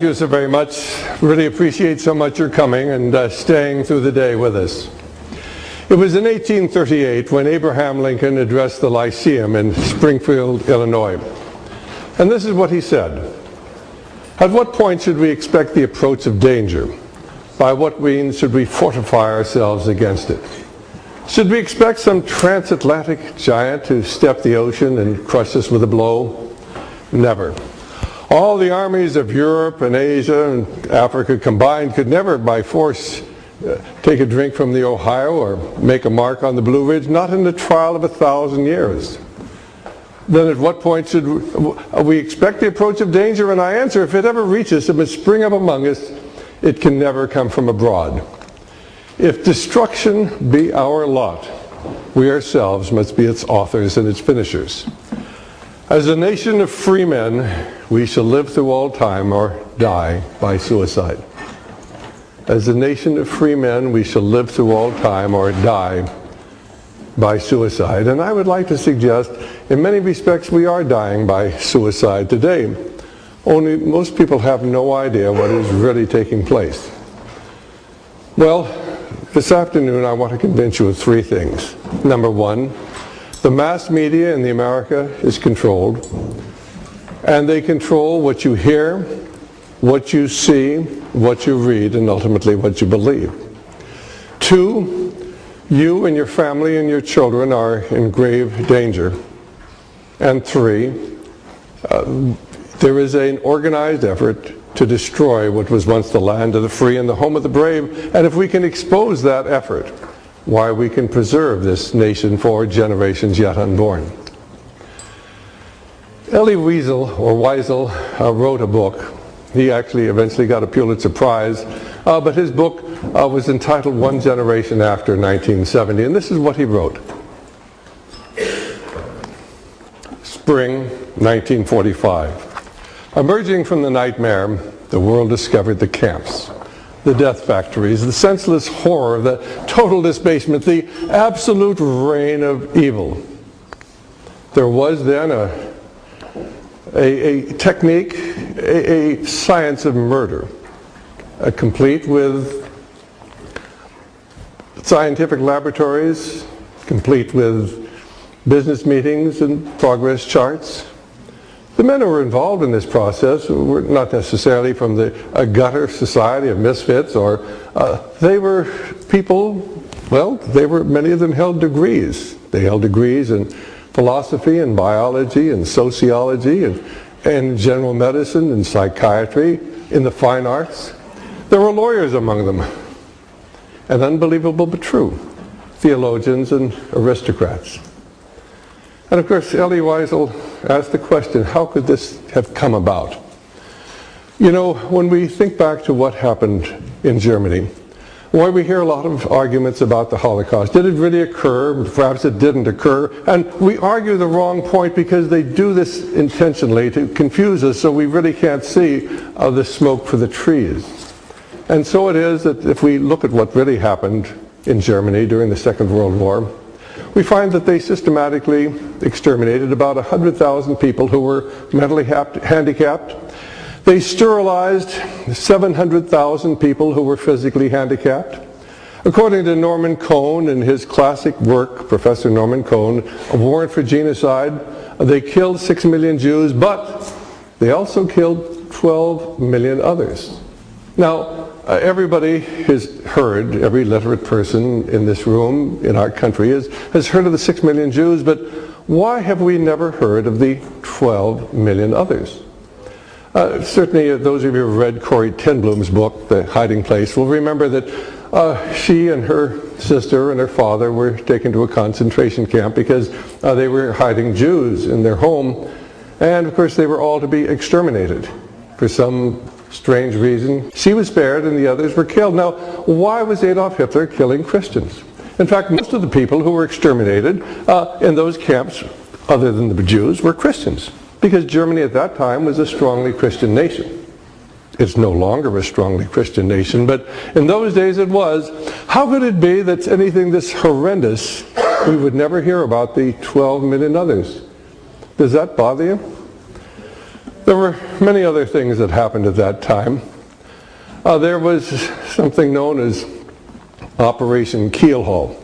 Thank you so very much. Really appreciate so much your coming and staying through the day with us. It was in 1838 when Abraham Lincoln addressed the Lyceum in Springfield, Illinois. And this is what he said. At what point should we expect the approach of danger? By what means should we fortify ourselves against it? Should we expect some transatlantic giant to step the ocean and crush us with a blow? Never. All the armies of Europe and Asia and Africa combined could never by force take a drink from the Ohio or make a mark on the Blue Ridge, not in the trial of 1,000 years. Then at what point should we expect the approach of danger? And I answer, if it ever reaches, if it spring up among us, it can never come from abroad. If destruction be our lot, we ourselves must be its authors and its finishers. As a nation of free men, we shall live through all time or die by suicide. As a nation of free men, we shall live through all time or die by suicide. And I would like to suggest, in many respects, we are dying by suicide today. Only most people have no idea what is really taking place. Well, this afternoon I want to convince you of three things. Number one, the mass media in America is controlled, and they control what you hear, what you see, what you read, and ultimately what you believe. Two, you and your family and your children are in grave danger. And three, there is an organized effort to destroy what was once the land of the free and the home of the brave, and if we can expose that effort, why, we can preserve this nation for generations yet unborn. Elie Wiesel wrote a book. He actually eventually got a Pulitzer Prize, but his book was entitled One Generation After 1970, and this is what he wrote. Spring 1945. Emerging from the nightmare, the world discovered the camps, the death factories, the senseless horror, the total disbasement, the absolute reign of evil. There was then a technique, a science of murder, complete with scientific laboratories, complete with business meetings and progress charts. The men who were involved in this process were not necessarily from the gutter society of misfits, or they were people, well, many of them held degrees. They held degrees in philosophy and biology and sociology and general medicine and psychiatry, in the fine arts. There were lawyers among them, and unbelievable but true, theologians and aristocrats. And of course, Elie Wiesel asked the question, how could this have come about? You know, when we think back to what happened in Germany, why we hear a lot of arguments about the Holocaust. Did it really occur? Perhaps it didn't occur. And we argue the wrong point because they do this intentionally to confuse us, so we really can't see the smoke for the trees. And so it is that if we look at what really happened in Germany during the Second World War, we find that they systematically exterminated about 100,000 people who were mentally handicapped. They sterilized 700,000 people who were physically handicapped. According to Norman Cohn in his classic work, Professor Norman Cohn, A Warrant for Genocide, they killed 6 million Jews, but they also killed 12 million others. Now, everybody has heard, every literate person in this room, in our country, has heard of the 6 million Jews, but why have we never heard of the 12 million others? Certainly those of you who have read Corrie ten Boom's book, The Hiding Place, will remember that she and her sister and her father were taken to a concentration camp because they were hiding Jews in their home, and of course they were all to be exterminated for some strange reason. She was spared and the others were killed. Now, why was Adolf Hitler killing Christians? In fact, most of the people who were exterminated in those camps, other than the Jews, were Christians, because Germany at that time was a strongly Christian nation. It's no longer a strongly Christian nation, but in those days it was. How could it be that anything this horrendous, we would never hear about the 12 million others? Does that bother you? There were many other things that happened at that time. There was something known as Operation Keelhaul.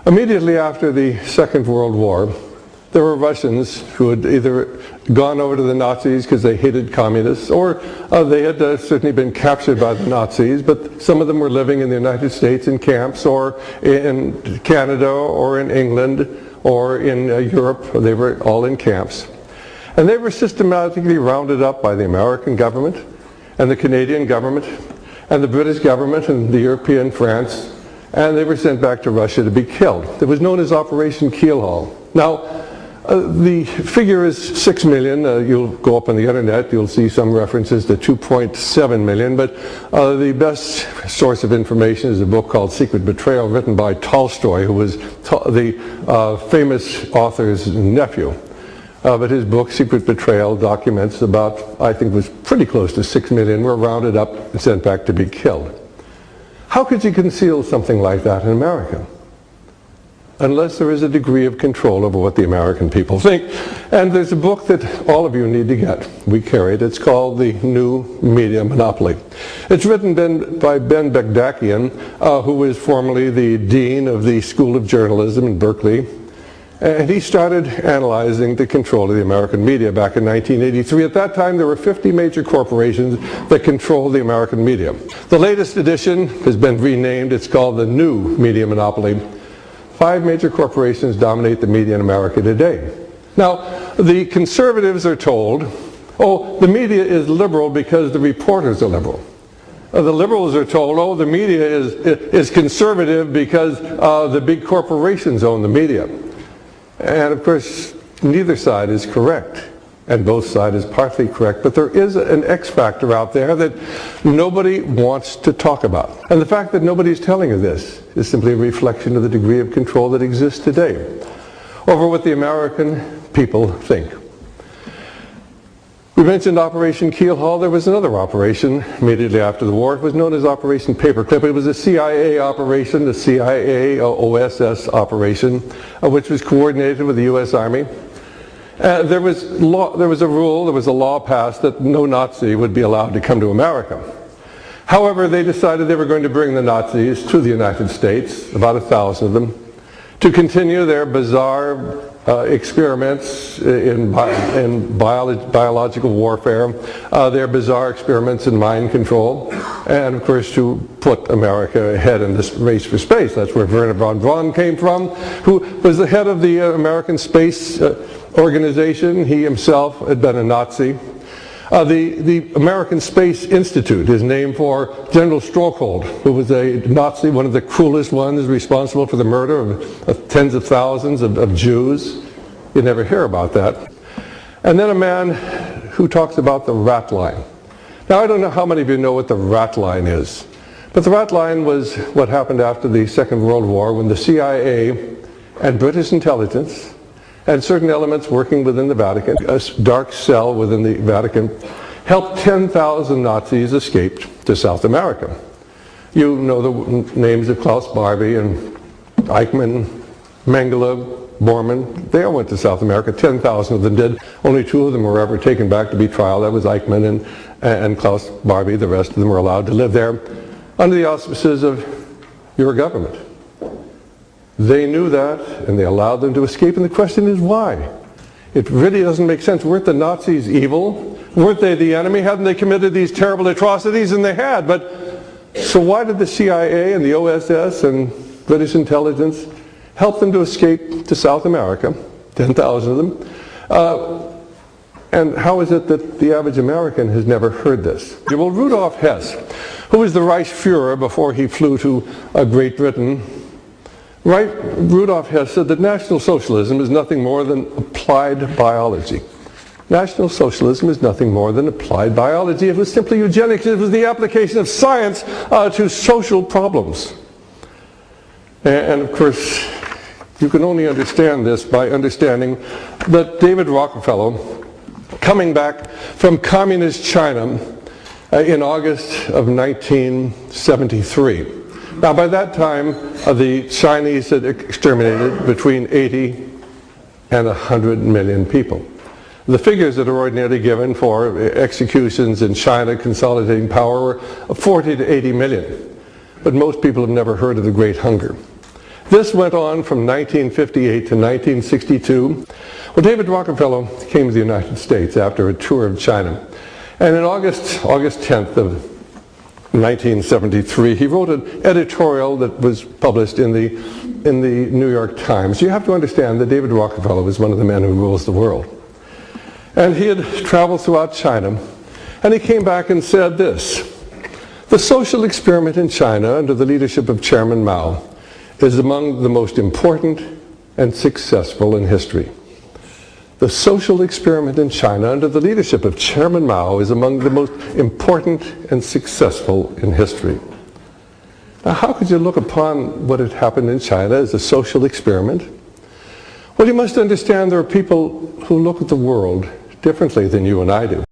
Immediately after the Second World War, there were Russians who had either gone over to the Nazis because they hated communists, or they had certainly been captured by the Nazis, but some of them were living in the United States in camps, or in Canada, or in England, or in Europe. They were all in camps. And they were systematically rounded up by the American government, and the Canadian government, and the British government, and the European France, and they were sent back to Russia to be killed. It was known as Operation Keelhaul. Now, the figure is 6 million. You'll go up on the internet, you'll see some references to 2.7 million, but the best source of information is a book called Secret Betrayal, written by Tolstoy, who was the famous author's nephew. But his book, Secret Betrayal, documents about, I think it was pretty close to 6 million were rounded up and sent back to be killed. How could you conceal something like that in America? Unless there is a degree of control over what the American people think. And there's a book that all of you need to get. We carry it. It's called The New Media Monopoly. It's written by Ben Bagdakian, who was formerly the dean of the School of Journalism in Berkeley. And he started analyzing the control of the American media back in 1983. At that time, there were 50 major corporations that controlled the American media. The latest edition has been renamed. It's called The New Media Monopoly. 5 major corporations dominate the media in America today. Now, the conservatives are told, oh, the media is liberal because the reporters are liberal. The liberals are told, oh, the media is conservative because the big corporations own the media. And of course, neither side is correct, and both sides is partly correct, but there is an X factor out there that nobody wants to talk about. And the fact that nobody's telling you this is simply a reflection of the degree of control that exists today over what the American people think. We mentioned Operation Keelhaul. There was another operation immediately after the war. It was known as Operation Paperclip. It was a CIA operation, the CIA OSS operation, which was coordinated with the U.S. Army. There was a law passed that no Nazi would be allowed to come to America. However, they decided they were going to bring the Nazis to the United States, about 1,000 of them, to continue their bizarre experiments in biological warfare, their bizarre experiments in mind control, and of course to put America ahead in this race for space. That's where Wernher von Braun came from, who was the head of the American Space Organization. He himself had been a Nazi. The American Space Institute is named for General Strohhold, who was a Nazi, one of the cruelest ones, responsible for the murder of tens of thousands of Jews. You never hear about that. And then a man who talks about the rat line. Now, I don't know how many of you know what the rat line is, but the rat line was what happened after the Second World War, when the CIA and British intelligence and certain elements working within the Vatican, a dark cell within the Vatican, helped 10,000 Nazis escape to South America. You know the names of Klaus Barbie and Eichmann, Mengele, Bormann. They all went to South America. 10,000 of them did. Only 2 of them were ever taken back to be trialed. That was Eichmann and Klaus Barbie. The rest of them were allowed to live there under the auspices of your government. They knew that, and they allowed them to escape, and the question is why? It really doesn't make sense. Weren't the Nazis evil? Weren't they the enemy? Hadn't they committed these terrible atrocities? And they had. But so why did the CIA and the OSS and British intelligence help them to escape to South America, 10,000 of them? And how is it that the average American has never heard this? Well, Rudolf Hess, who was the Reichsfuhrer before he flew to Great Britain, Rudolf Hess said that National Socialism is nothing more than applied biology. National Socialism is nothing more than applied biology. It was simply eugenics. It was the application of science to social problems. And of course, you can only understand this by understanding that David Rockefeller, coming back from communist China in August of 1973, now, by that time, the Chinese had exterminated between 80 and 100 million people. The figures that are ordinarily given for executions in China consolidating power were 40 to 80 million. But most people have never heard of the Great Hunger. This went on from 1958 to 1962. Well, David Rockefeller came to the United States after a tour of China. And in August 10th of 1973, he wrote an editorial that was published in the New York Times. You have to understand that David Rockefeller was one of the men who rules the world. And he had traveled throughout China, and he came back and said this: "The social experiment in China under the leadership of Chairman Mao is among the most important and successful in history." The social experiment in China under the leadership of Chairman Mao is among the most important and successful in history. Now, how could you look upon what had happened in China as a social experiment? Well, you must understand there are people who look at the world differently than you and I do.